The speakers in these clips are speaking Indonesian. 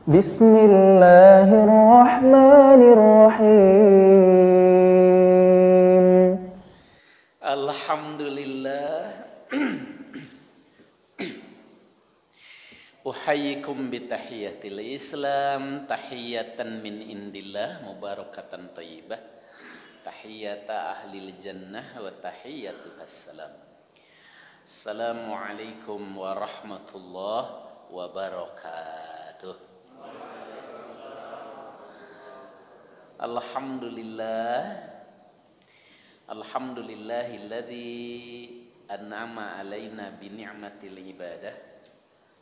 Bismillahirrahmanirrahim. Alhamdulillah. Uhayyikum bitahiyatil Islam, tahiyatan min indillah, mubarakatan thayyibah. Tahiyata ahlil jannah wa tahiyatuhas salam. Assalamualaikum warahmatullahi wabarakatuh. Alhamdulillah. Alhamdulillahilladzi an'ama alaina bi ni'matil ibadah.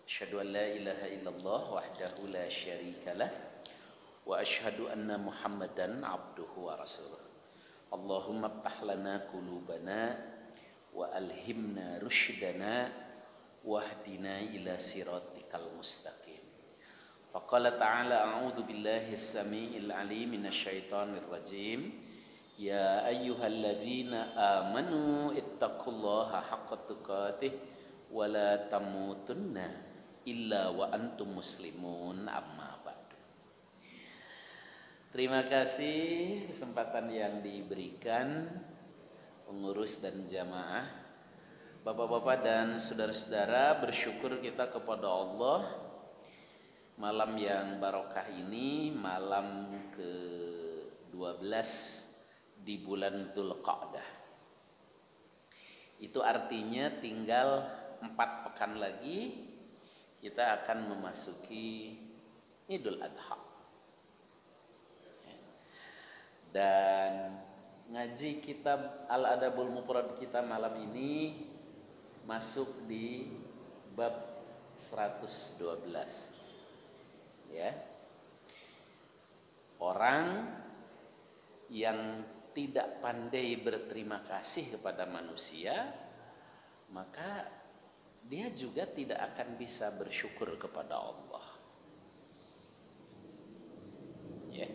Asyhadu an la ilaha illallah wahdahu la syarikalah wa asyhadu anna Muhammadan abduhu wa rasuluh. Allahumma iftah lana qulubana wa alhimna rusydana wahdina ila siratikal mustaqim. Faqala ta'ala a'udzu billahi as-sami'il 'alim minasyaitonir rajim. Ya ayyuhalladzina amanu ittaqullaha haqqa tuqatih wa la tamutunna illa wa antum muslimun, amma ba'du. Terima kasih kesempatan yang diberikan pengurus dan jamaah, bapak-bapak dan saudara-saudara. Bersyukur kita kepada Allah malam yang barokah ini, malam ke-12 di bulan Dzulqa'dah. Itu artinya tinggal 4 pekan lagi kita akan memasuki Idul Adha. Dan ngaji kitab Al-Adabul Mufrad kita malam ini masuk di bab 112. Ya. Orang yang tidak pandai berterima kasih kepada manusia, maka dia juga tidak akan bisa bersyukur kepada Allah. Ya.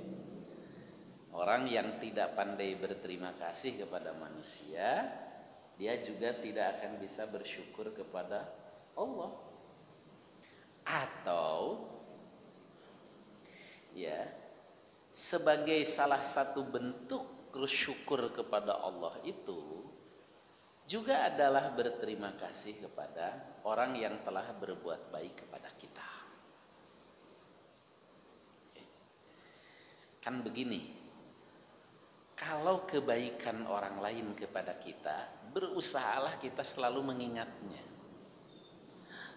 Orang yang tidak pandai berterima kasih kepada manusia, dia juga tidak akan bisa bersyukur kepada Allah. Atau ya, sebagai salah satu bentuk syukur kepada Allah itu juga adalah berterima kasih kepada orang yang telah berbuat baik kepada kita. Kan begini, kalau kebaikan orang lain kepada kita, berusahalah kita selalu mengingatnya.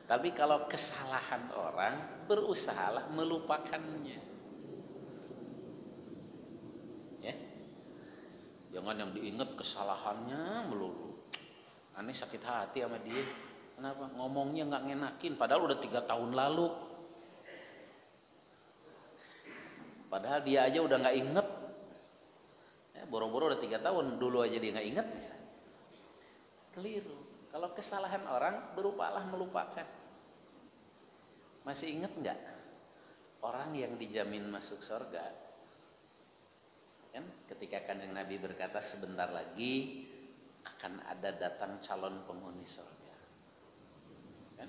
Tapi kalau kesalahan orang, berusahalah melupakannya. Jangan yang diingat kesalahannya melulu. Aneh sakit hati sama dia. Kenapa? Ngomongnya nggak ngenakin. Padahal udah 3 tahun lalu. Padahal dia aja udah nggak inget. Boro-boro udah 3 tahun. Dulu aja dia nggak inget misalnya. Keliru. Kalau kesalahan orang, berupalah melupakan. Masih inget nggak? Orang yang dijamin masuk surga. Kan ketika Kanjeng Nabi berkata sebentar lagi akan ada datang calon penghuni surga. Kan?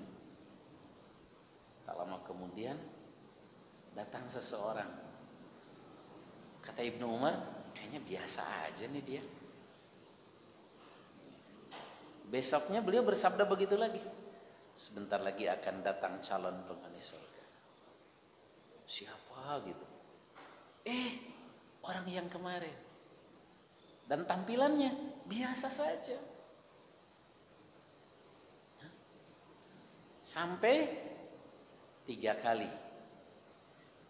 Tak lama kemudian datang seseorang. Kata Ibnu Umar, kayaknya biasa aja nih dia. Besoknya beliau bersabda begitu lagi. Sebentar lagi akan datang calon penghuni surga. Siapa gitu? Orang yang kemarin. Dan tampilannya biasa saja. Sampai 3 kali.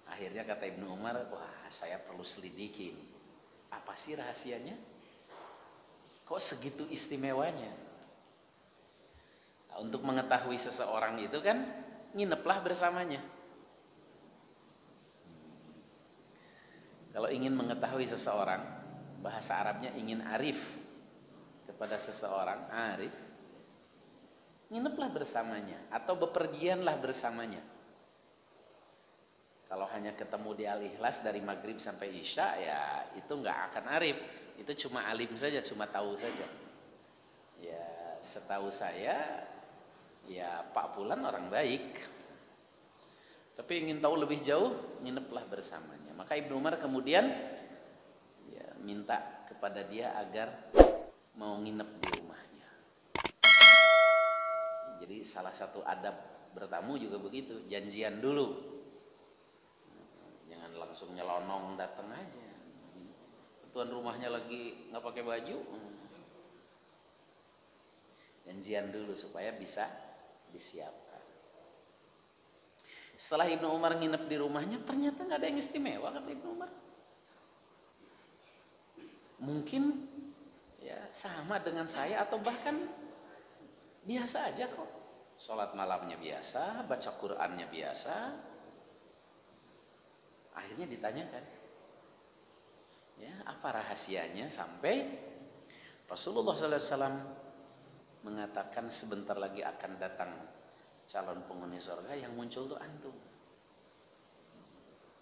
Akhirnya kata Ibnu Umar, wah saya perlu selidiki ini. Apa sih rahasianya? Kok segitu istimewanya? Nah, untuk mengetahui seseorang itu kan ngineplah bersamanya. Kalau ingin mengetahui seseorang, bahasa Arabnya ingin arif kepada seseorang, arif, ngineplah bersamanya atau bepergianlah bersamanya. Kalau hanya ketemu di Al-Ikhlas dari maghrib sampai isya, ya itu nggak akan arif. Itu cuma alim saja, cuma tahu saja. Ya setahu saya, ya Pak Fulan orang baik. tapi ingin tahu lebih jauh, ngineplah bersamanya. Maka Ibnu Umar kemudian ya, minta kepada dia agar mau nginep di rumahnya. Jadi salah satu adab bertamu juga begitu, janjian dulu. Jangan langsung nyelonong datang aja. Tuan rumahnya lagi nggak pakai baju, janjian dulu supaya bisa disiapkan. Setelah Ibnu Umar nginep di rumahnya, ternyata nggak ada yang istimewa kata Ibnu Umar. Mungkin ya sama dengan saya atau bahkan biasa aja kok. Sholat malamnya biasa, baca Qur'annya biasa. Akhirnya ditanyakan, ya apa rahasianya sampai Rasulullah SAW mengatakan sebentar lagi akan datang calon penghuni surga, yang muncul tuh antum.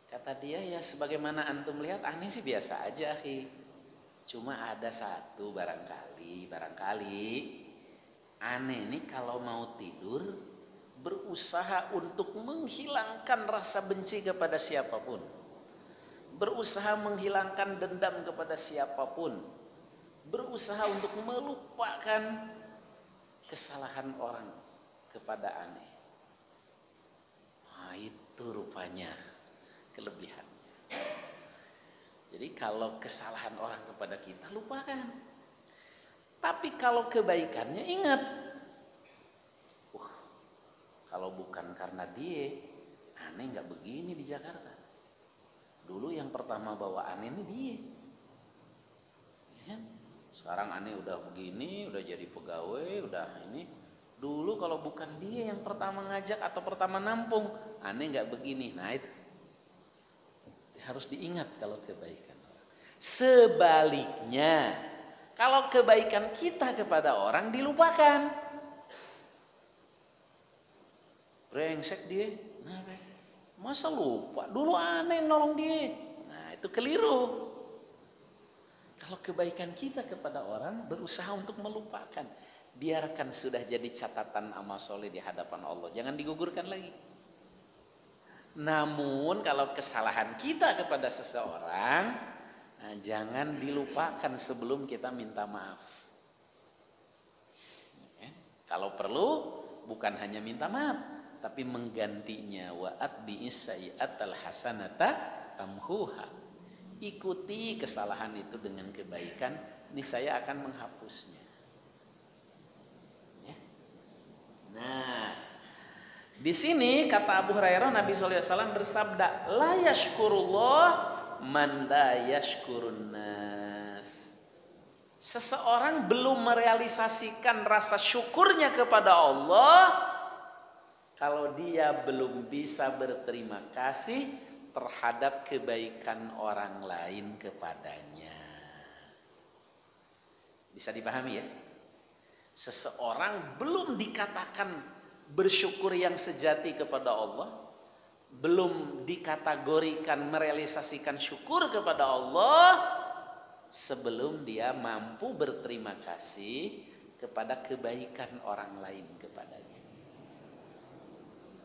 Kata dia, ya sebagaimana antum lihat, aneh sih biasa aja, akhi. Cuma ada satu barangkali aneh ini kalau mau tidur berusaha untuk menghilangkan rasa benci kepada siapapun, berusaha menghilangkan dendam kepada siapapun, berusaha untuk melupakan kesalahan orang kepada aneh. Nah, itu rupanya kelebihannya. Jadi kalau kesalahan orang kepada kita lupakan. Tapi kalau kebaikannya ingat. Kalau bukan karena dia, aneh nggak begini di Jakarta. Dulu yang pertama bawa aneh ini dia. Ya. Sekarang aneh udah begini, udah jadi pegawai, udah ini. Dulu kalau bukan dia yang pertama ngajak atau pertama nampung, aneh nggak begini. Nah itu harus diingat kalau kebaikan orang. Sebaliknya, kalau kebaikan kita kepada orang dilupakan, brengsek dia, nah, masa lupa? Dulu aneh nolong dia. Nah itu keliru. Kalau kebaikan kita kepada orang berusaha untuk melupakan, biarkan sudah jadi catatan amal soleh di hadapan Allah, jangan digugurkan lagi. Namun kalau kesalahan kita kepada seseorang, nah, jangan dilupakan sebelum kita minta maaf. Ya, kalau perlu bukan hanya minta maaf, tapi menggantinya. Wa atbi'is sayyi'atal hasanata tamhuha. Ikuti kesalahan itu dengan kebaikan, niscaya akan menghapusnya. Ya. Nah, di sini kata Abu Hurairah, Nabi SAW bersabda, la yashkurullah man la yashkurun nas. Seseorang belum merealisasikan rasa syukurnya kepada Allah kalau dia belum bisa berterima kasih terhadap kebaikan orang lain kepadanya. Bisa dipahami ya? Seseorang belum dikatakan bersyukur yang sejati kepada Allah, belum dikategorikan merealisasikan syukur kepada Allah sebelum dia mampu berterima kasih kepada kebaikan orang lain kepadanya.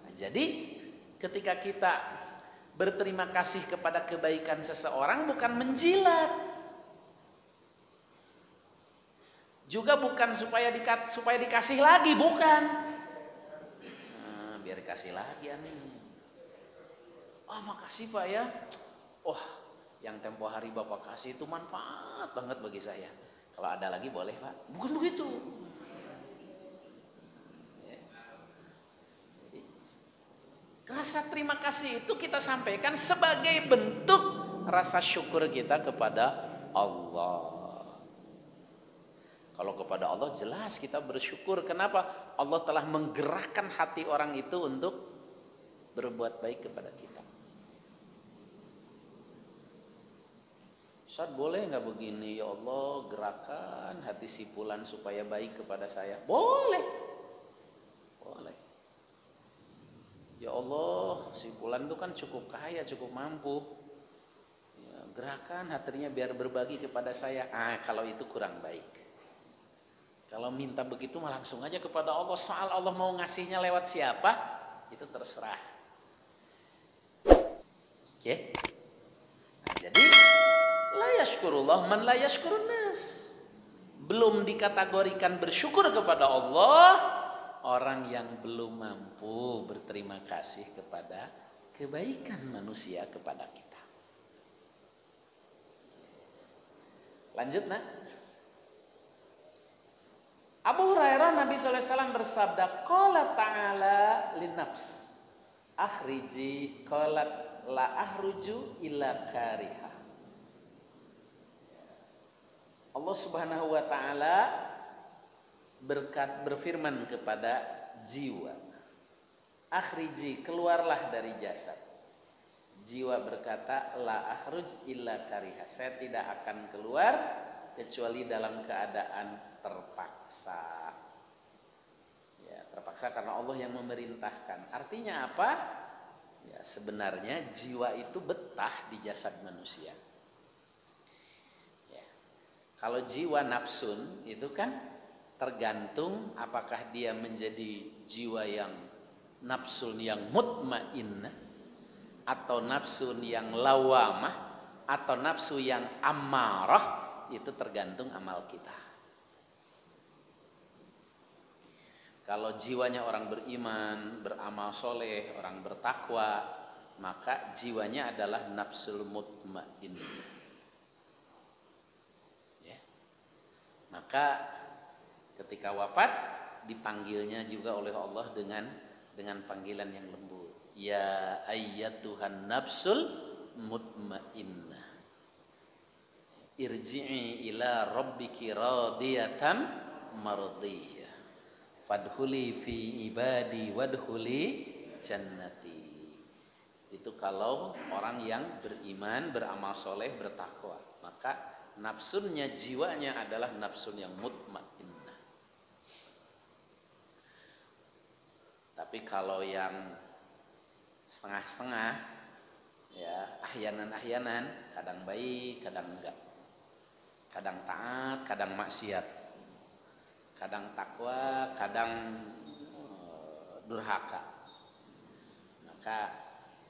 Nah, jadi ketika kita berterima kasih kepada kebaikan seseorang bukan menjilat, juga bukan supaya dikasih lagi, bukan. Nah, biar dikasih lagi aneh. Oh makasih Pak ya. Oh yang tempo hari Bapak kasih itu manfaat banget bagi saya. Kalau ada lagi boleh Pak. Bukan begitu. Rasa terima kasih itu kita sampaikan sebagai bentuk rasa syukur kita kepada Allah. Kalau kepada Allah jelas kita bersyukur. Kenapa? Allah telah menggerakkan hati orang itu untuk berbuat baik kepada kita. Ustaz boleh nggak begini? Ya Allah gerakan hati si fulan supaya baik kepada saya. Boleh. Boleh. Ya Allah, si fulan itu kan cukup kaya, cukup mampu. Ya, gerakan hatinya biar berbagi kepada saya. Kalau itu kurang baik. Kalau minta begitu mah langsung aja kepada Allah. Soal Allah mau ngasihnya lewat siapa, itu terserah. Ya. Nah, jadi la yashkurullah man la yashkurun nas. Belum dikategorikan bersyukur kepada Allah orang yang belum mampu berterima kasih kepada kebaikan manusia kepada kita. Lanjut, nak. Abu Hurairah, Nabi SAW bersabda, qala ta'ala linnafs akhriji qalat la ahruju illa kariha. Allah Subhanahu wa taala berfirman kepada jiwa, akhriji, keluarlah dari jasad. Jiwa berkata, la ahruj illa kariha, saya tidak akan keluar kecuali dalam keadaan terpaksa. Ya, terpaksa karena Allah yang memerintahkan. Artinya apa? Ya, sebenarnya jiwa itu betah di jasad manusia. Ya. Kalau jiwa nafsun itu kan tergantung apakah dia menjadi jiwa yang nafsun yang mutmainnah, atau nafsun yang lawamah, atau nafsu yang ammarah. Itu tergantung amal kita. Kalau jiwanya orang beriman, beramal soleh, orang bertakwa, maka jiwanya adalah nafsul mutmainnah. Ya. Maka ketika wafat dipanggilnya juga oleh Allah dengan panggilan yang lembut. Ya ayyatuhan nafsul mutmainnah, irji'i ila rabbiki radiyatan mardiyah, fadkhuli fi ibadi wadkhuli jannati. Itu kalau orang yang beriman, beramal soleh, bertakwa, maka nafsunnya, jiwanya adalah nafsun yang mutmainnah. Tapi kalau yang setengah-setengah, ya ahyanan-ahyanan, kadang baik, kadang enggak, kadang taat, kadang maksiat, kadang takwa, kadang durhaka, maka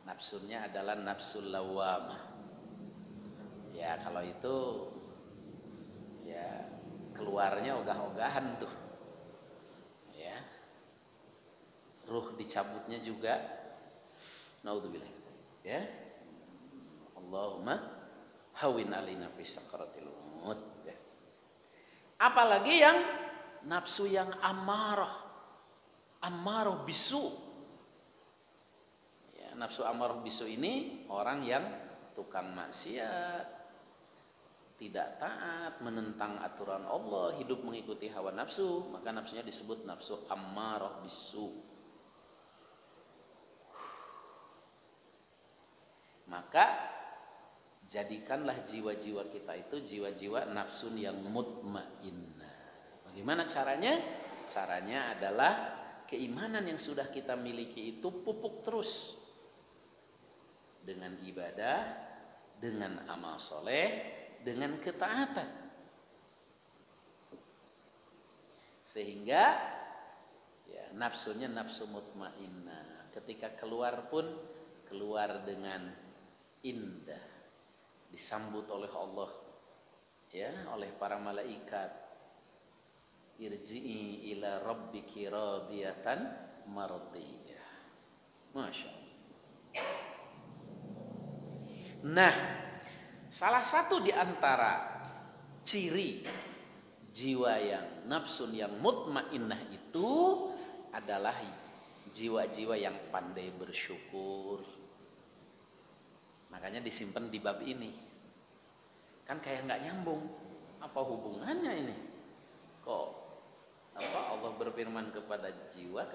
nafsunya adalah nafsul lawamah. Ya kalau itu ya keluarnya ogah-ogahan tuh, ya ruh dicabutnya juga, naudzubillah, ya Allahumma hawin alina fi sakaratil maut. Ya. Apalagi yang nafsu yang amarah bisu. Ya, nafsu amarah bisu ini orang yang tukang maksiat, tidak taat, menentang aturan Allah, hidup mengikuti hawa nafsu, maka nafsunya disebut nafsu amarah bisu. Maka jadikanlah jiwa-jiwa kita itu jiwa-jiwa nafsun yang mutmainnah. Bagaimana caranya? Caranya adalah keimanan yang sudah kita miliki itu pupuk terus dengan ibadah, dengan amal soleh, dengan ketaatan, sehingga ya, nafsunya nafsu mutmainnah. Ketika keluar pun keluar dengan indah, disambut oleh Allah, ya, oleh para malaikat. Irji'i ila rabbiki radiyatan mardiyah. Masya Allah. Nah, salah satu di antara ciri jiwa yang nafsun yang mutmainnah itu adalah jiwa-jiwa yang pandai bersyukur. Makanya disimpan di bab ini. Kan kayak nggak nyambung. Apa hubungannya ini? Kok Allah berfirman kepada jiwa,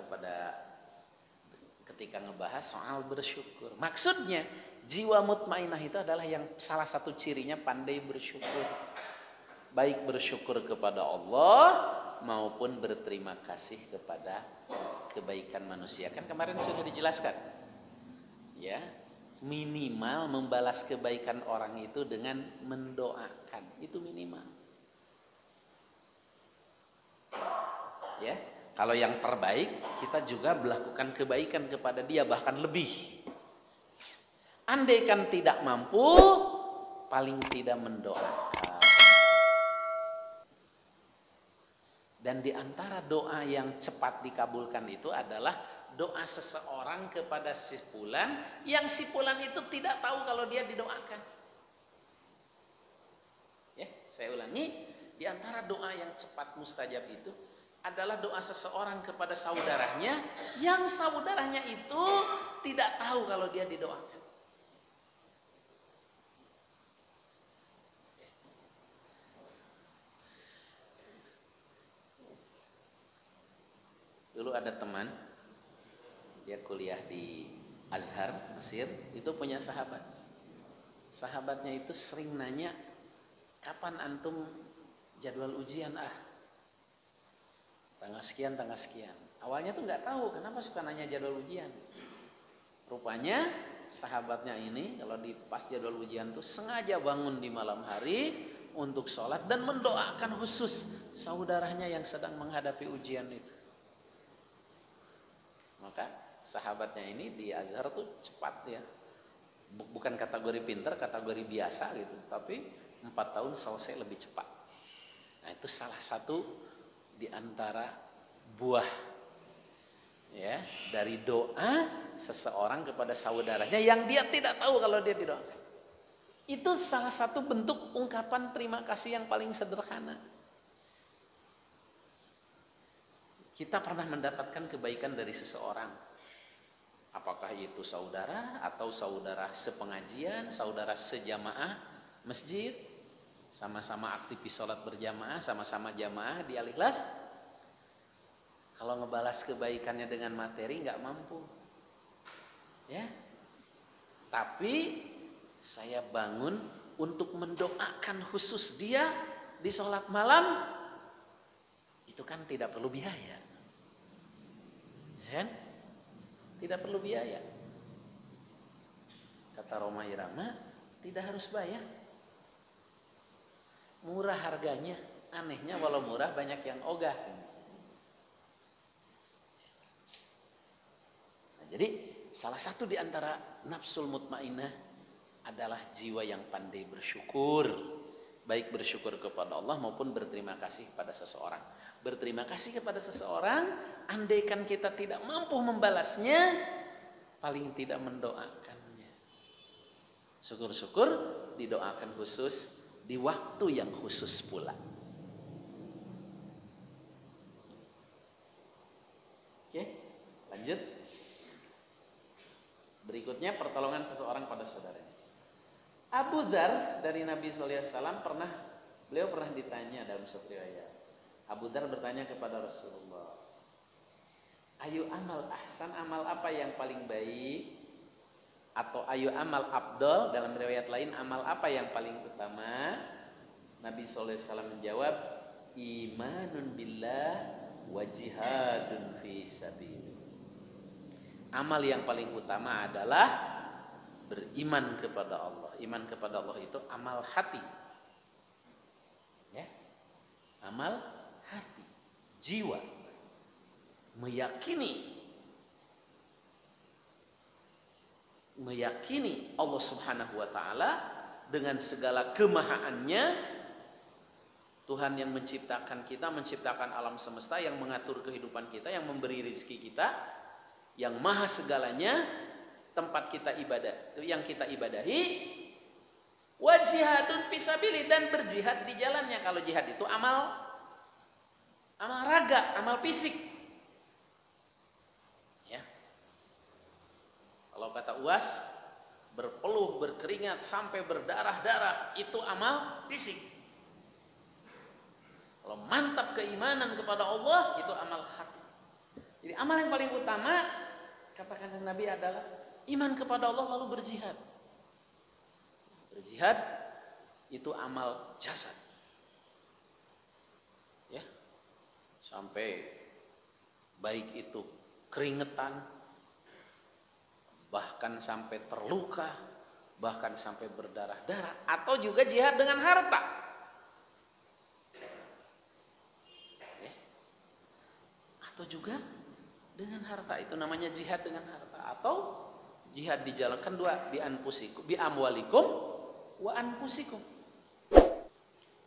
ketika ngebahas soal bersyukur. Maksudnya jiwa mutmainnah itu adalah yang salah satu cirinya pandai bersyukur. Baik bersyukur kepada Allah maupun berterima kasih kepada kebaikan manusia. Kan kemarin sudah dijelaskan. Ya, minimal membalas kebaikan orang itu dengan mendoakan. Itu minimal. Ya, kalau yang terbaik kita juga melakukan kebaikan kepada dia, bahkan lebih. andaikan tidak mampu, paling tidak mendoakan. Dan di antara doa yang cepat dikabulkan itu adalah doa seseorang kepada si fulan yang si fulan itu tidak tahu kalau dia didoakan. Ya, saya ulangi, di antara doa yang cepat mustajab itu adalah doa seseorang kepada saudaranya yang saudaranya itu tidak tahu kalau dia didoakan. Dulu ada teman, dia kuliah di Azhar, Mesir, itu punya sahabat. Sahabatnya itu sering nanya, kapan antum jadwal ujian tanggal sekian, tanggal sekian. Awalnya tuh nggak tahu kenapa suka nanya jadwal ujian. Rupanya sahabatnya ini kalau di pas jadwal ujian tuh sengaja bangun di malam hari untuk sholat dan mendoakan khusus saudaranya yang sedang menghadapi ujian itu. Maka sahabatnya ini di Azhar tuh cepat ya, bukan kategori pintar, kategori biasa gitu, tapi 4 tahun selesai lebih cepat. Nah itu salah satu di antara buah ya dari doa seseorang kepada saudaranya yang dia tidak tahu kalau dia didoakan. Itu salah satu bentuk ungkapan terima kasih yang paling sederhana. Kita pernah mendapatkan kebaikan dari seseorang. Apakah itu saudara atau saudara sepengajian, saudara sejamaah masjid, sama-sama aktivis sholat berjamaah, sama-sama jamaah di Al-Ikhlas. Kalau ngebalas kebaikannya dengan materi nggak mampu. Ya. Tapi saya bangun untuk mendoakan khusus dia di sholat malam. Itu kan tidak perlu biaya. Ya? Tidak perlu biaya. Kata Roma Irama, tidak harus bayar. Murah harganya. Anehnya walau murah banyak yang ogah. Nah, jadi salah satu di antara nafsul mutmainnah adalah jiwa yang pandai bersyukur. Baik bersyukur kepada Allah maupun berterima kasih pada seseorang. Berterima kasih kepada seseorang, andaikan kita tidak mampu membalasnya, paling tidak mendoakannya. Syukur-syukur didoakan khusus di waktu yang khusus pula. Oke, lanjut. Berikutnya pertolongan seseorang pada saudaranya. Abu Dzar dari Nabi sallallahu alaihi wasallam beliau pernah ditanya dalam suatu riwayat. Abu Dzar bertanya kepada Rasulullah, ayu amal ahsan, amal apa yang paling baik? Atau ayu amal afdal, dalam riwayat lain amal apa yang paling utama? Nabi sallallahu alaihi wasallam menjawab, imanun billah wa jihadun fi sabilillah. Amal yang paling utama adalah beriman kepada Allah. Iman kepada Allah itu amal hati. Ya. Amal hati, jiwa, meyakini Allah Subhanahu wa taala dengan segala kemahaannya, Tuhan yang menciptakan kita, menciptakan alam semesta, yang mengatur kehidupan kita, yang memberi rezeki kita, yang maha segalanya, tempat kita ibadah, itu yang kita ibadahi. Wa jihadun fisabilillah, dan berjihad di jalannya. Kalau jihad itu amal raga, amal fisik. Ya. Kalau kata UAS, berpeluh, berkeringat sampai berdarah-darah, itu amal fisik. Kalau mantap keimanan kepada Allah, itu amal hati. Jadi amal yang paling utama, kata Kanjeng Nabi, adalah iman kepada Allah lalu berjihad. Berjihad itu amal jasad. Ya. Sampai baik itu keringetan, bahkan sampai terluka, bahkan sampai berdarah-darah, atau juga jihad dengan harta. Ya. Atau juga dengan harta, itu namanya jihad dengan harta. Atau Jihad dijalankan dua, bi anfusikum, bi amwalikum wa anfusikum.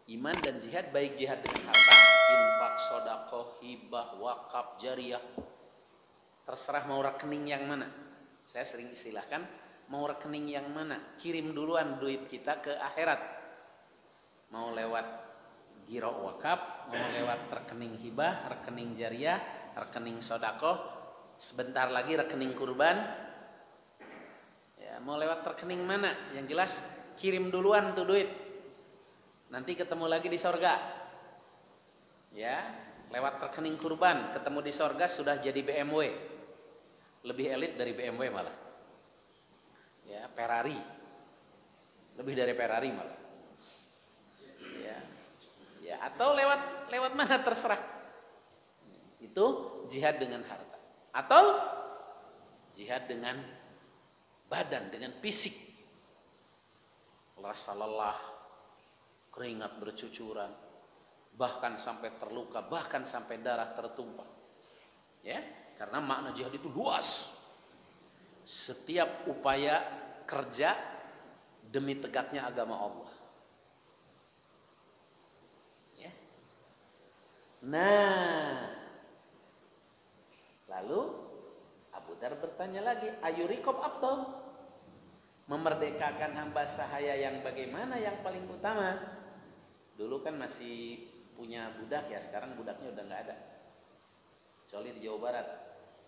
Iman dan jihad, baik jihad dengan harta, infak, sedekah, hibah, wakaf, jariyah. Terserah mau rekening yang mana. Saya sering istilahkan, mau rekening yang mana? Kirim duluan duit kita ke akhirat. Mau lewat giro wakaf, mau lewat rekening hibah, rekening jariyah, rekening sedekah, sebentar lagi rekening kurban. Ya, mau lewat rekening mana? Yang jelas kirim duluan tuh duit. Nanti ketemu lagi di sorga. Ya, lewat rekening kurban, ketemu di sorga sudah jadi BMW. Lebih elit dari BMW malah. Ya, Ferrari. Lebih dari Ferrari malah. Ya. Ya, atau lewat mana terserah. Itu jihad dengan harta. Atau jihad dengan badan, dengan fisik. Rasa lelah, keringat bercucuran, bahkan sampai terluka, bahkan sampai darah tertumpah. Ya, karena makna jihad itu luas. Setiap upaya kerja demi tegaknya agama Allah. Ya. Nah, lalu Abu Dar bertanya lagi, ayuriqab afdal? Memerdekakan hamba sahaya yang bagaimana yang paling utama? Dulu kan masih punya budak ya, sekarang budaknya udah nggak ada. Kecuali di Jawa Barat,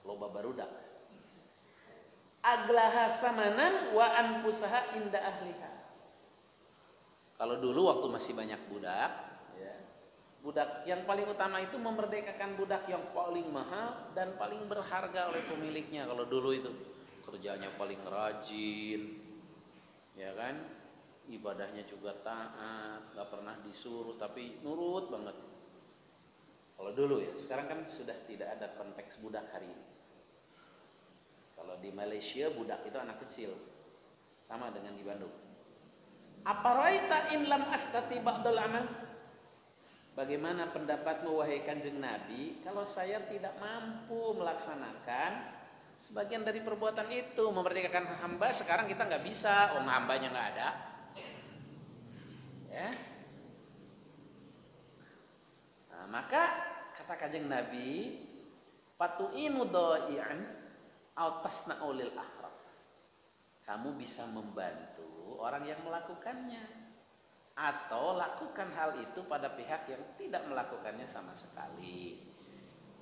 loba barudak. Aglaha samanan wa anfusaha inda ahliha. Kalau dulu waktu masih banyak budak, ya, budak yang paling utama itu memerdekakan budak yang paling mahal dan paling berharga oleh pemiliknya. Kalau dulu itu kerjanya paling rajin, ya kan, ibadahnya juga taat, gak pernah disuruh tapi nurut banget. Kalau dulu ya, sekarang kan sudah tidak ada konteks budak hari ini. Kalau di Malaysia budak itu anak kecil, sama dengan di Bandung. Aparaita in lam astati ba'dal amal? Bagaimana pendapatmu wahai Kanjeng Nabi kalau saya tidak mampu melaksanakan sebagian dari perbuatan itu? Memerdekakan hamba sekarang kita nggak bisa, hambanya nggak ada. Ya. Nah, maka kata Kanjeng Nabi, fatu'inu dha'i'an aw tasna'u lil ahrab. Kamu bisa membantu orang yang melakukannya, atau lakukan hal itu pada pihak yang tidak melakukannya sama sekali.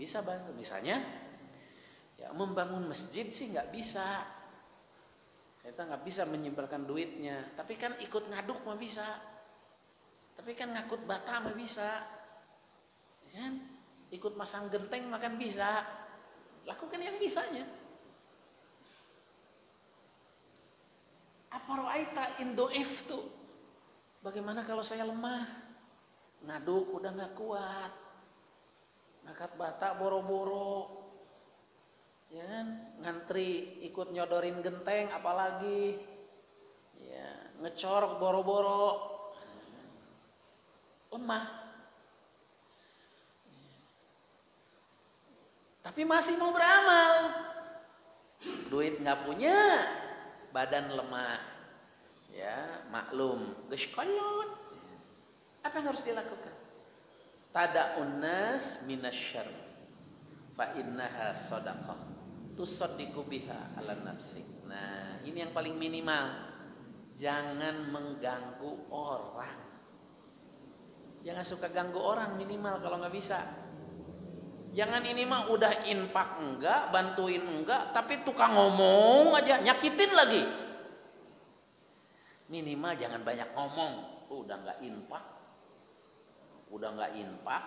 Bisa bantu, misalnya ya, membangun masjid sih nggak bisa. Kita nggak bisa menyebarkan duitnya, tapi kan ikut ngaduk mah bisa. Tapi kan ngakut bata mah bisa. Ya, ikut masang genteng mah kan bisa. Lakukan yang bisanya. Apa ra'aita in du'iftu? Bagaimana kalau saya lemah? Ngaduk udah nggak kuat. Ngangkat bata boro-boro. Ya kan, ngantri ikut nyodorin genteng apalagi. Ya, ngecor boro-boro. Lemah. Tapi masih mau beramal. Duit nggak punya, badan lemah. Ya, maklum, geus kolot. Apa yang harus dilakukan? Tada'un nas minasyarr fa innaha shadaqah tusaddiqu biha ala nafsik. Nah, ini yang paling minimal. Jangan mengganggu orang. Jangan suka ganggu orang minimal kalau nggak bisa. Jangan ini mah udah infak enggak, bantuin enggak, tapi tukang ngomong aja, nyakitin lagi. Minimal jangan banyak ngomong. Udah nggak infak,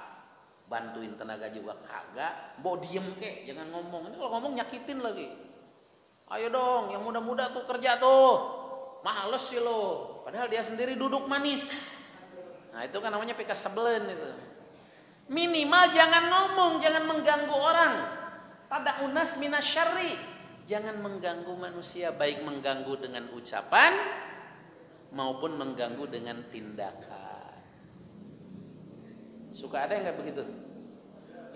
bantuin tenaga juga kagak, mau diem kek, jangan ngomong. Ini kalau ngomong nyakitin lagi. Ayo dong, yang muda-muda tuh kerja tuh, males sih lo. Padahal dia sendiri duduk manis. Nah itu kan namanya pika sebelen itu. Minimal jangan ngomong, jangan mengganggu orang. Tada'unas minasyarri. Jangan mengganggu manusia, baik mengganggu dengan ucapan maupun mengganggu dengan tindakan. Suka ada yang kayak begitu?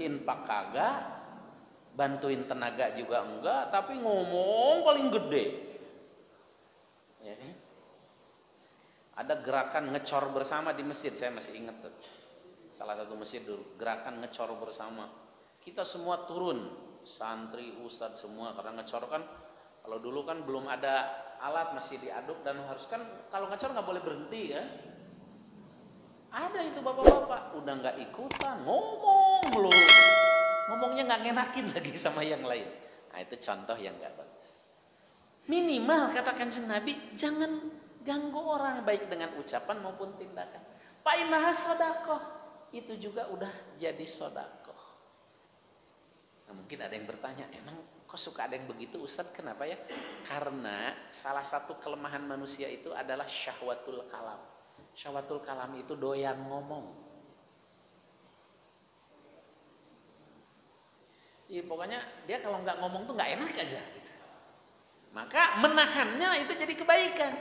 Infak kagak, bantuin tenaga juga enggak, tapi ngomong paling gede. Ya, kan? Ada gerakan ngecor bersama di masjid, saya masih ingat tuh. Salah satu masjid dulu, gerakan ngecor bersama. Kita semua turun, santri, ustadz semua, karena ngecor kan kalau dulu kan belum ada alat, masih diaduk dan harus kan kalau ngecor nggak boleh berhenti ya. Ada itu bapak-bapak udah nggak ikutan, ngomong melulu, ngomongnya nggak ngenakin lagi sama yang lain. Nah itu contoh yang nggak bagus. Minimal katakan Nabi, jangan ganggu orang baik dengan ucapan maupun tindakan. Fa innaha shadaqah, itu juga udah jadi sedekah. Nah, mungkin ada yang bertanya, emang kok suka ada yang begitu Ustadz, kenapa ya? Karena salah satu kelemahan manusia itu adalah syahwatul kalam. Syahwatul kalam itu doyan ngomong. Ya, pokoknya dia kalau nggak ngomong tuh nggak enak aja. Gitu. Maka menahannya itu jadi kebaikan.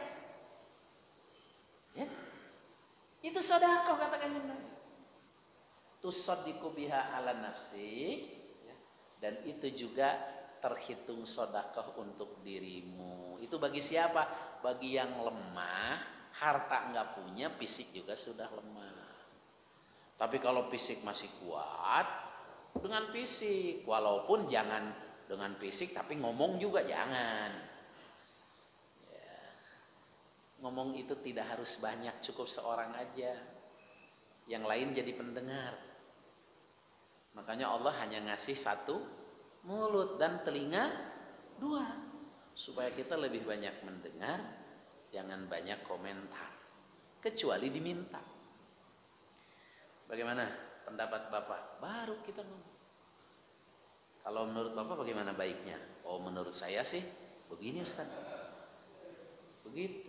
Ya. Itu sedekah katakan Nabi. Tusaddiqu biha ala nafsi, ya. Dan itu juga terhitung sedekah untuk dirimu. Itu bagi siapa? Bagi yang lemah. Harta nggak punya, fisik juga sudah lemah. Tapi kalau fisik masih kuat, dengan fisik, walaupun jangan dengan fisik, tapi ngomong juga jangan. Ya. Ngomong itu tidak harus banyak, cukup seorang aja. Yang lain jadi pendengar. Makanya Allah hanya ngasih satu mulut dan telinga dua, supaya kita lebih banyak mendengar. Jangan banyak komentar, kecuali diminta. Bagaimana pendapat Bapak? Baru kita ngomong. Kalau menurut Bapak bagaimana baiknya? Oh menurut saya sih begini Ustaz. Begitu.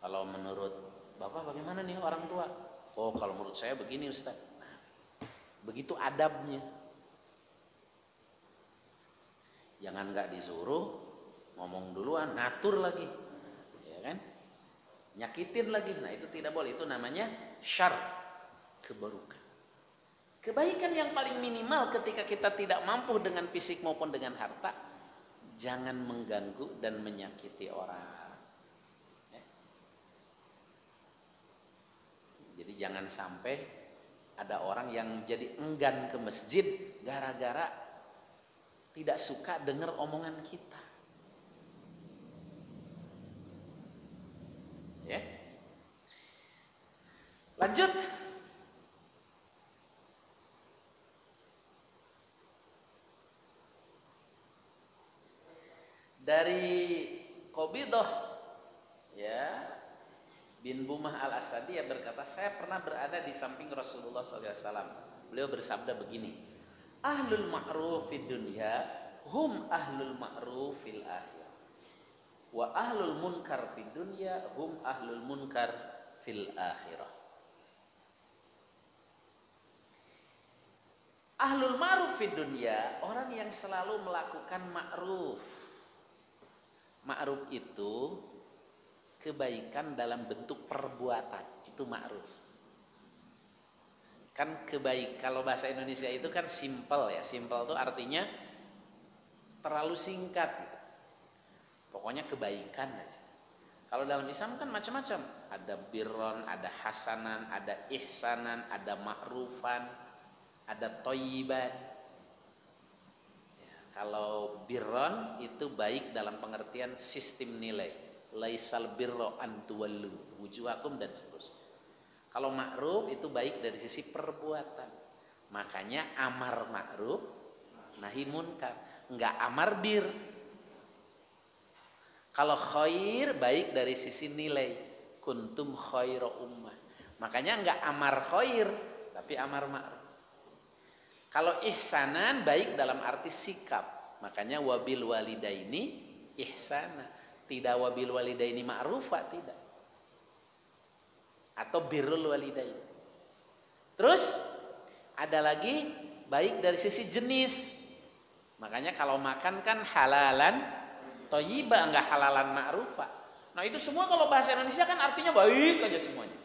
Kalau menurut Bapak bagaimana nih orang tua? Oh kalau menurut saya begini Ustaz. Nah, begitu adabnya. Jangan nggak disuruh ngomong duluan, ngatur lagi, ya kan? Nyakitin lagi, nah itu tidak boleh. Itu namanya syarr, keburukan. Kebaikan yang paling minimal ketika kita tidak mampu dengan fisik maupun dengan harta, jangan mengganggu dan menyakiti orang. Ya. Jadi jangan sampai ada orang yang jadi enggan ke masjid gara-gara tidak suka dengar omongan kita. Ya. Lanjut. Dari Qabidah ya bin Bumah al-Asadiyah berkata, saya pernah berada di samping Rasulullah SAW. Beliau bersabda begini, ahlul ma'ruf fid dunya hum ahlul ma'ruf fil akhirah. Wa ahlul munkar fid dunya hum ahlul munkar fil akhirah. Ahlul ma'ruf fid dunya, orang yang selalu melakukan ma'ruf. Ma'ruf itu kebaikan dalam bentuk perbuatan, itu ma'ruf. Kan kebaik, kalau bahasa Indonesia itu kan simple ya. Simple itu artinya terlalu singkat gitu. Pokoknya kebaikan aja. Kalau dalam Islam kan macam-macam. Ada birron, ada hasanan, ada ihsanan, ada ma'rufan, ada thayyiban. Ya, kalau birron itu baik dalam pengertian sistem nilai. Laisal birro antuwallu wujuhakum dan seterusnya. Kalau ma'ruf itu baik dari sisi perbuatan. Makanya amar ma'ruf, nahi munkar. Enggak amar bir. Kalau khair baik dari sisi nilai, kuntum khairu ummah. Makanya enggak amar khair, tapi amar ma'ruf. Kalau ihsanan baik dalam arti sikap. Makanya wabil walidaini ihsana. Tidak wabil walidaini ma'rufa, tidak. Atau birrul walidain. Terus ada lagi baik dari sisi jenis. Makanya kalau makan kan halalan thayyiba, enggak halalan ma'rufa. Nah itu semua kalau bahasa Indonesia kan artinya baik aja semuanya.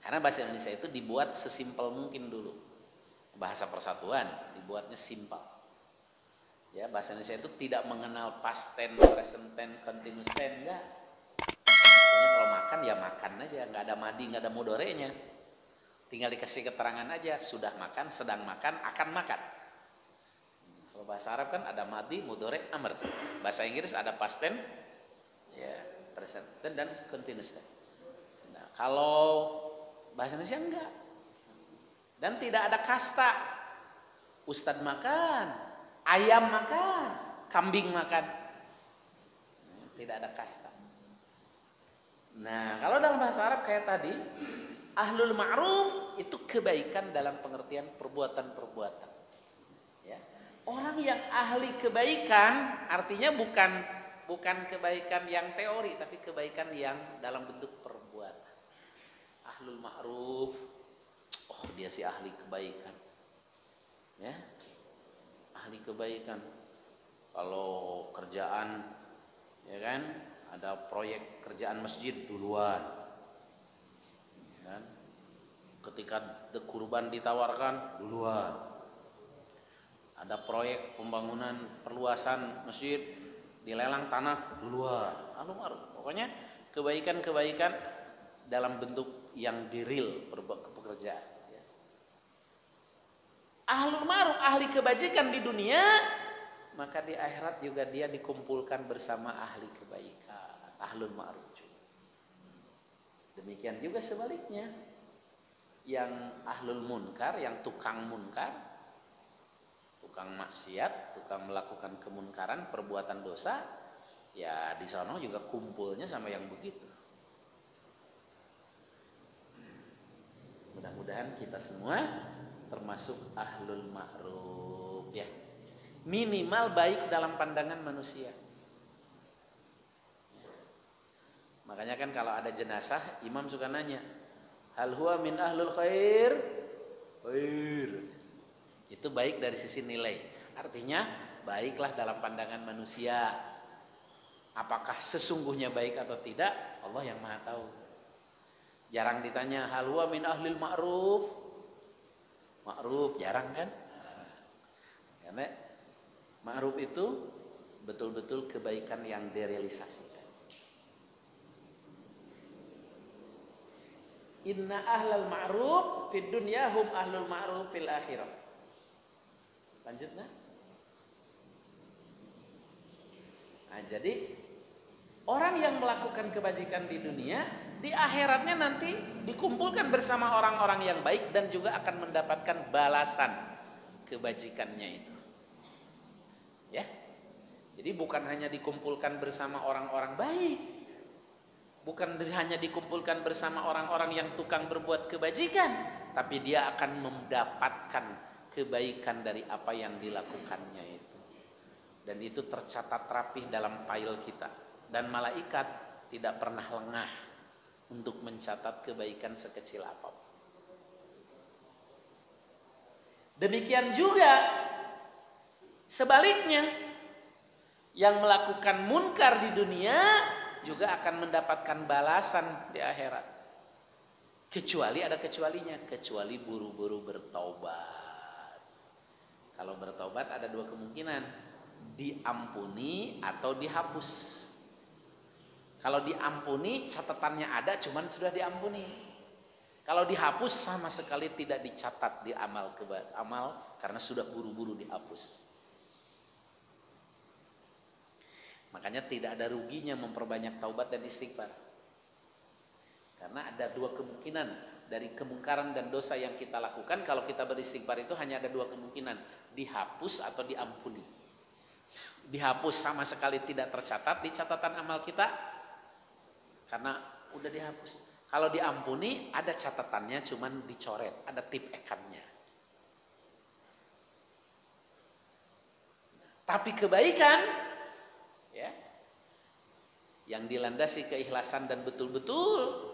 Karena bahasa Indonesia itu dibuat sesimpel mungkin dulu. Bahasa persatuan dibuatnya simpel. Ya, bahasa Indonesia itu tidak mengenal past tense, present tense, continuous tense, enggak. Pokoknya kalau makan ya makan aja, nggak ada madi, nggak ada mudorenya. Tinggal dikasih keterangan aja, sudah makan, sedang makan, akan makan. Kalau bahasa Arab kan ada madi, mudore, amr. Bahasa Inggris ada past tense, ya, present tense dan continuous tense. Nah, kalau bahasa Indonesia enggak. Dan tidak ada kasta. Ustadz makan, ayam makan, kambing makan. Tidak ada kasta. Nah, kalau dalam bahasa Arab kayak tadi, ahlul ma'ruf itu kebaikan dalam pengertian perbuatan-perbuatan. Ya. Orang yang ahli kebaikan artinya bukan kebaikan yang teori, tapi kebaikan yang dalam bentuk perbuatan. Ahlul ma'ruf, oh dia si ahli kebaikan. Ya, ahli kebaikan. Kalau kerjaan, ya kan, ada proyek kerjaan masjid duluan. Dan ketika kurban ditawarkan duluan. Ada proyek pembangunan perluasan masjid, dilelang tanah duluan. Ahlul ma'ruf. Pokoknya kebaikan-kebaikan dalam bentuk yang diril pekerjaan. Ahlul ma'ruf, ahli kebajikan di dunia, maka di akhirat juga dia dikumpulkan bersama ahli kebaikan, ahlul ma'ruf juga. Demikian juga sebaliknya, yang ahlul munkar, yang tukang munkar, tukang maksiat, tukang melakukan kemunkaran, perbuatan dosa, ya di sana juga kumpulnya sama yang begitu. Mudah-mudahan kita semua termasuk ahlul ma'ruf, ya. Minimal baik dalam pandangan manusia. Makanya kan kalau ada jenazah, imam suka nanya, hal huwa min ahlul khair? Khair. Itu baik dari sisi nilai. Artinya baiklah dalam pandangan manusia. Apakah sesungguhnya baik atau tidak? Allah yang Maha tahu. Jarang ditanya hal huwa min ahlil ma'ruf? Ma'ruf jarang kan? Karena ma'ruf itu betul-betul kebaikan yang direalisasikan. Inna ahlal ma'ruf fid dunya hum ahlul ma'ruf fil akhirah. Lanjutnya. Nah, jadi orang yang melakukan kebajikan di dunia, di akhiratnya nanti dikumpulkan bersama orang-orang yang baik dan juga akan mendapatkan balasan kebajikannya itu. Ya. Jadi bukan hanya dikumpulkan bersama orang-orang baik, bukan hanya dikumpulkan bersama orang-orang yang tukang berbuat kebajikan, tapi dia akan mendapatkan kebaikan dari apa yang dilakukannya itu. Dan itu tercatat rapih dalam file kita. Dan malaikat tidak pernah lengah untuk mencatat kebaikan sekecil apapun. Demikian juga sebaliknya, yang melakukan munkar di dunia juga akan mendapatkan balasan di akhirat. Kecuali ada kecualinya, kecuali buru-buru bertaubat. Kalau bertaubat ada dua kemungkinan, diampuni atau dihapus. Kalau diampuni catatannya ada, cuman sudah diampuni. Kalau dihapus sama sekali tidak dicatat di amal karena sudah buru-buru dihapus. Makanya tidak ada ruginya memperbanyak taubat dan istighfar. Karena ada dua kemungkinan dari kemungkaran dan dosa yang kita lakukan. Kalau kita beristighfar itu hanya ada dua kemungkinan, dihapus atau diampuni. Dihapus sama sekali tidak tercatat di catatan amal kita karena udah dihapus. Kalau diampuni ada catatannya, cuman dicoret, ada tip ekannya. Tapi kebaikan, ya, yang dilandasi keikhlasan dan betul-betul,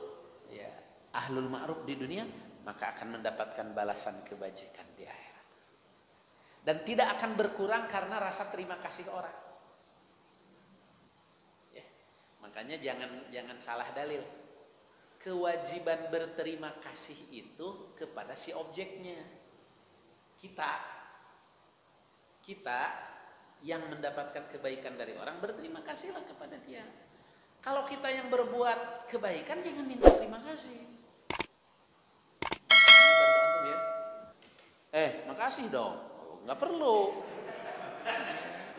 ya, ahlul ma'ruf di dunia, maka akan mendapatkan balasan kebajikan di akhirat. Dan tidak akan berkurang karena rasa terima kasih orang. Ya, makanya jangan salah dalil. Kewajiban berterima kasih itu kepada si objeknya. Kita yang mendapatkan kebaikan dari orang, berterima kasihlah kepada dia. Kalau kita yang berbuat kebaikan, jangan minta terima kasih. Ini bantu antum ya. Makasih dong. Nggak perlu.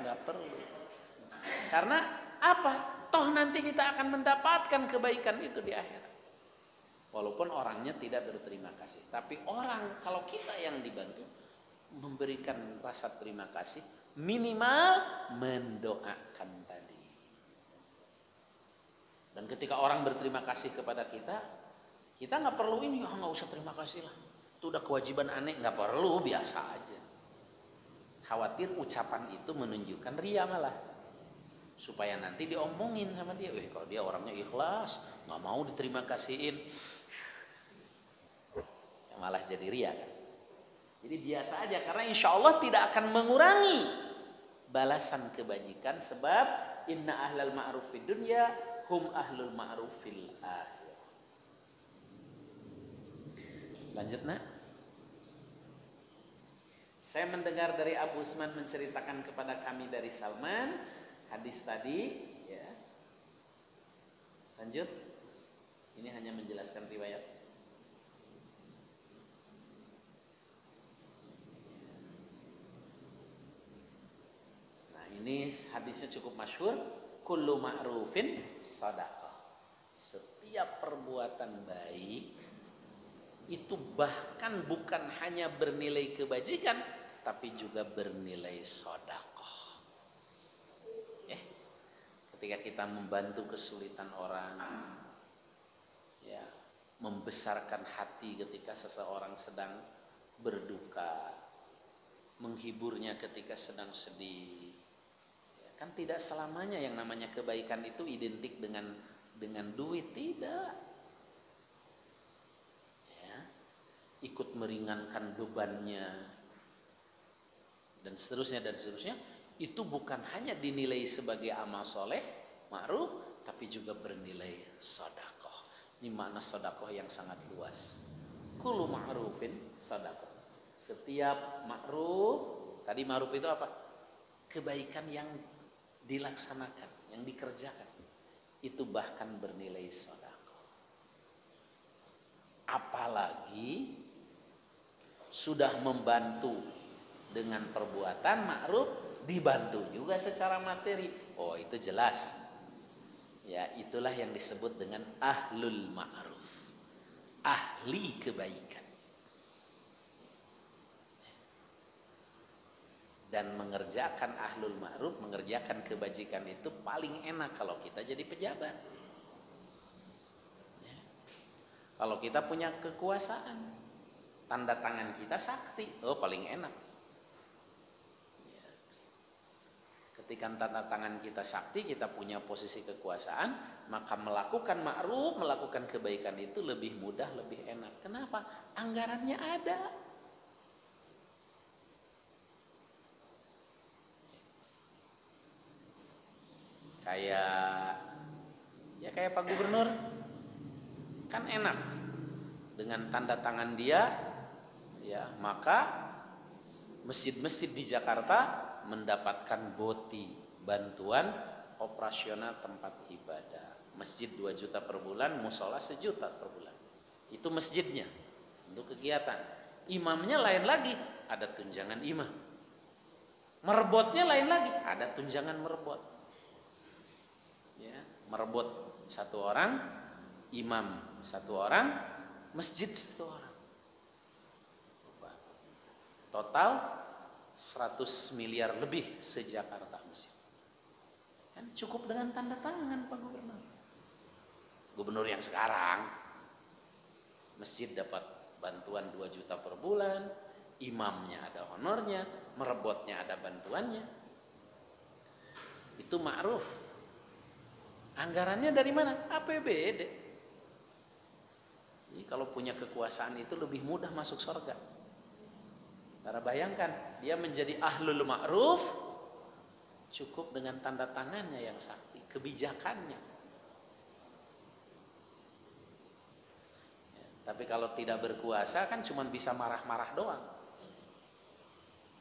Nggak perlu. Karena apa? Toh nanti kita akan mendapatkan kebaikan itu di akhirat. Walaupun orangnya tidak berterima kasih. Tapi orang, kalau kita yang dibantu, memberikan rasa terima kasih, minimal mendoakan tadi. Dan ketika orang berterima kasih kepada kita nggak perlu ini, nggak usah terima kasih lah, itu udah kewajiban aneh, nggak perlu, biasa aja. Khawatir ucapan itu menunjukkan ria malah, supaya nanti diomongin sama dia, kalau dia orangnya ikhlas, nggak mau diterima kasihin, ya malah jadi ria kan. Jadi biasa aja, karena insya Allah tidak akan mengurangi balasan kebajikan, sebab inna ahlal ma'ruf fid dunya hum ahlul ma'ruf fil akhirah. Lanjut nak. Saya mendengar dari Abu Usman menceritakan kepada kami dari Salman hadis tadi, ya. Lanjut. Ini hanya menjelaskan riwayat. Ini hadisnya cukup masyhur, kullu ma'rufin shadaqah. Setiap perbuatan baik itu bahkan bukan hanya bernilai kebajikan, tapi juga bernilai sedekah. Ketika kita membantu kesulitan orang, ya, membesarkan hati ketika seseorang sedang berduka, menghiburnya ketika sedang sedih. Kan tidak selamanya yang namanya kebaikan itu identik dengan duit, tidak. Ya, ikut meringankan bebannya dan seterusnya, itu bukan hanya dinilai sebagai amal soleh, ma'ruf, tapi juga bernilai sedekah. Ini makna sedekah yang sangat luas. Kullu ma'rufin sedekah. Setiap ma'ruf, tadi ma'ruf itu apa? Kebaikan yang dilaksanakan, yang dikerjakan, itu bahkan bernilai sedekah. Apalagi sudah membantu dengan perbuatan ma'ruf, dibantu juga secara materi, itu jelas. Ya, itulah yang disebut dengan ahlul ma'ruf, ahli kebaikan. Dan mengerjakan ahlul ma'ruf, mengerjakan kebajikan itu paling enak kalau kita jadi pejabat. Ya. Kalau kita punya kekuasaan, tanda tangan kita sakti, paling enak. Ya. Ketika tanda tangan kita sakti, kita punya posisi kekuasaan, maka melakukan ma'ruf, melakukan kebaikan itu lebih mudah, lebih enak. Kenapa? Anggarannya ada. Kayak Pak Gubernur kan enak, dengan tanda tangan dia, ya, maka masjid-masjid di Jakarta mendapatkan BOTI, bantuan operasional tempat ibadah. Masjid 2 juta per bulan, musola 1 juta per bulan. Itu masjidnya untuk kegiatan. Imamnya lain lagi, ada tunjangan imam. Merebotnya lain lagi, ada tunjangan merebot. Ya, merebot 1 orang, imam 1 orang, masjid 1 orang. Total 100 miliar lebih se-Jakarta masjid. Kan cukup dengan tanda tangan Pak Gubernur. Gubernur yang sekarang, masjid dapat bantuan 2 juta per bulan, imamnya ada honornya, merebotnya ada bantuannya. Itu ma'ruf. Anggarannya dari mana? APBD. Jadi kalau punya kekuasaan itu lebih mudah masuk surga. Karena bayangkan, dia menjadi ahlul ma'ruf, cukup dengan tanda tangannya yang sakti, kebijakannya. Ya, tapi kalau tidak berkuasa kan cuma bisa marah-marah doang.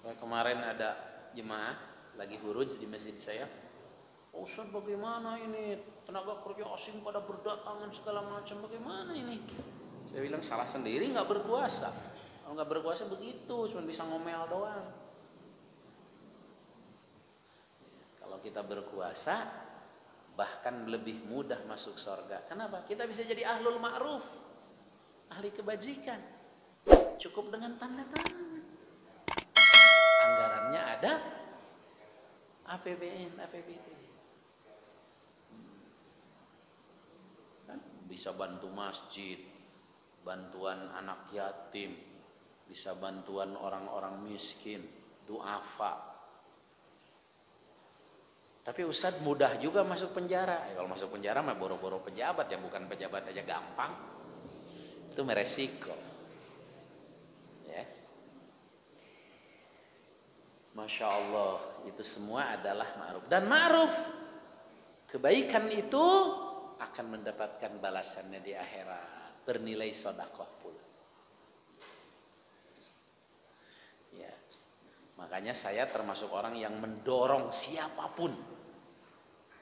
Kayak kemarin ada jemaah lagi huruj di masjid saya. Ustaz, bagaimana ini? Tenaga kerja asing pada berdatangan segala macam. Bagaimana ini? Saya bilang salah sendiri nggak berpuasa. Kalau nggak berpuasa begitu, cuma bisa ngomel doang. Kalau kita berpuasa, bahkan lebih mudah masuk surga. Kenapa? Kita bisa jadi ahlul ma'ruf, ahli kebajikan. Cukup dengan tanda tangan. Anggarannya ada, APBN, APBD. Kan? Bisa bantu masjid, bantuan anak yatim, bisa bantuan orang-orang miskin, duafa. Tapi Ustadz mudah juga masuk penjara. Kalau masuk penjara mah boro-boro pejabat ya, bukan pejabat aja gampang. Itu meresiko. Ya. Masya Allah, itu semua adalah ma'ruf. Dan ma'ruf, kebaikan itu akan mendapatkan balasannya di akhirat, bernilai sedekah pula. Ya. Makanya saya termasuk orang yang mendorong siapapun,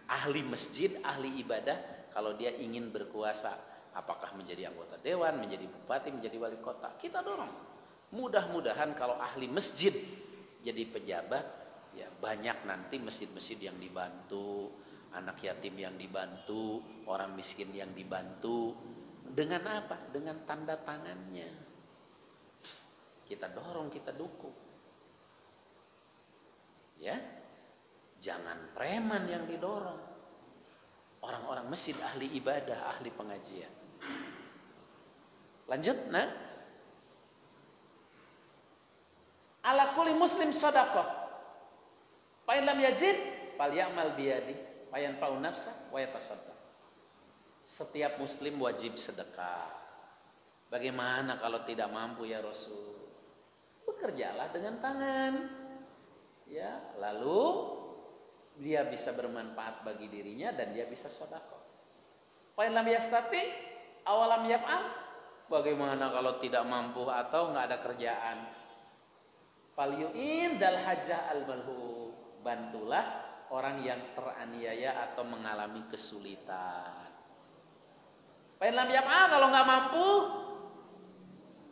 ahli masjid, ahli ibadah, kalau dia ingin berkuasa, apakah menjadi anggota dewan, menjadi bupati, menjadi wali kota, kita dorong. Mudah-mudahan kalau ahli masjid jadi pejabat, ya banyak nanti masjid-masjid yang dibantu, anak yatim yang dibantu, orang miskin yang dibantu. Dengan apa? Dengan tanda tangannya. Kita dorong, kita dukung. Ya, jangan preman yang didorong. Orang-orang masjid ahli ibadah, ahli pengajian. Lanjut, nah. Ala kulli muslim shadaqah. Fa in lam yajid falyamal biyadi fa yanfa'u nafsa wa yatasaddaq. Setiap muslim wajib sedekah. Bagaimana kalau tidak mampu ya Rasul? Bekerjalah dengan tangan. Ya, lalu dia bisa bermanfaat bagi dirinya dan dia bisa sedekah. Fa in lam yastati awalam yaf'al, bagaimana kalau tidak mampu atau enggak ada kerjaan? Falyu'in dal hajah al malhu, bantulah orang yang teraniaya atau mengalami kesulitan. Fa in lam yaf'al, kalau enggak mampu,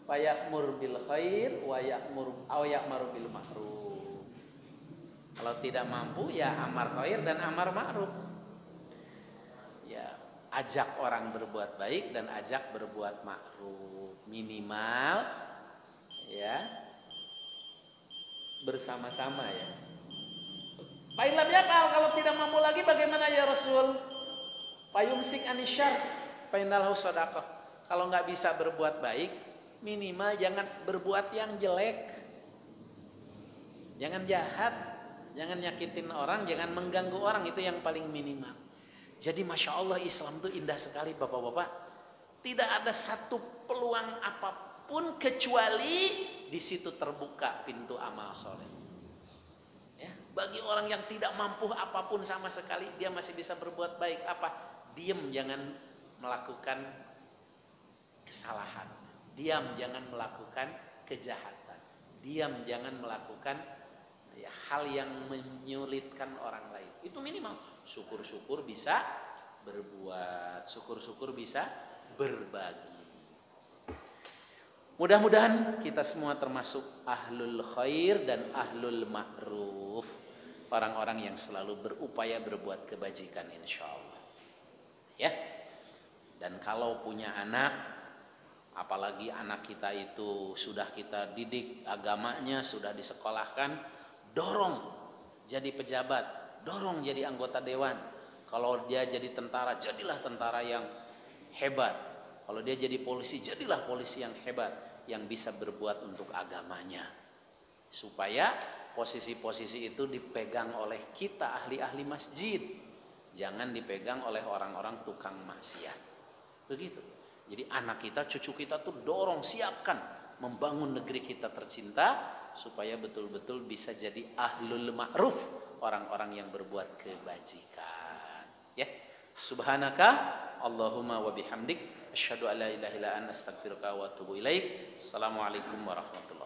fa ya'mur bil khair wa ya'mur bil ma'ruf. Kalau tidak mampu ya amar khair dan amar ma'ruf. Ya, ajak orang berbuat baik dan ajak berbuat ma'ruf. Minimal ya bersama-sama ya. Fa in lam yaf'al, kalau tidak mampu lagi bagaimana ya Rasul? Fa yumsik anisyar fa innahu shadaqah. Kalau enggak bisa berbuat baik, minimal jangan berbuat yang jelek. Jangan jahat. Jangan nyakitin orang, jangan mengganggu orang, itu yang paling minimal. Jadi Masya Allah Islam itu indah sekali Bapak-Bapak. Tidak ada satu peluang apapun kecuali di situ terbuka pintu amal soleh. Ya, bagi orang yang tidak mampu apapun sama sekali, dia masih bisa berbuat baik. Apa? Diam, jangan melakukan kesalahan. Diam, jangan melakukan kejahatan. Diam, jangan melakukan ya, hal yang menyulitkan orang lain. Itu minimal. Syukur-syukur bisa berbuat, syukur-syukur bisa berbagi. Mudah-mudahan kita semua termasuk ahlul khair dan ahlul ma'ruf, orang-orang yang selalu berupaya berbuat kebajikan insyaallah. Ya. Dan kalau punya anak, apalagi anak kita itu sudah kita didik agamanya, sudah disekolahkan, dorong jadi pejabat, dorong jadi anggota dewan. Kalau dia jadi tentara, jadilah tentara yang hebat. Kalau dia jadi polisi, jadilah polisi yang hebat, yang bisa berbuat untuk agamanya. Supaya posisi-posisi itu dipegang oleh kita ahli-ahli masjid, jangan dipegang oleh orang-orang tukang maksiat. Begitu. Jadi anak kita, cucu kita tuh dorong, siapkan membangun negeri kita tercinta, supaya betul-betul bisa jadi ahlul ma'ruf, orang-orang yang berbuat kebajikan. Ya, subhanaka Allahumma wa bihamdik asyhadu an la ilaha illa anta astaghfiruka wa atubu ilaik. Assalamualaikum warahmatullahi wabarakatuh.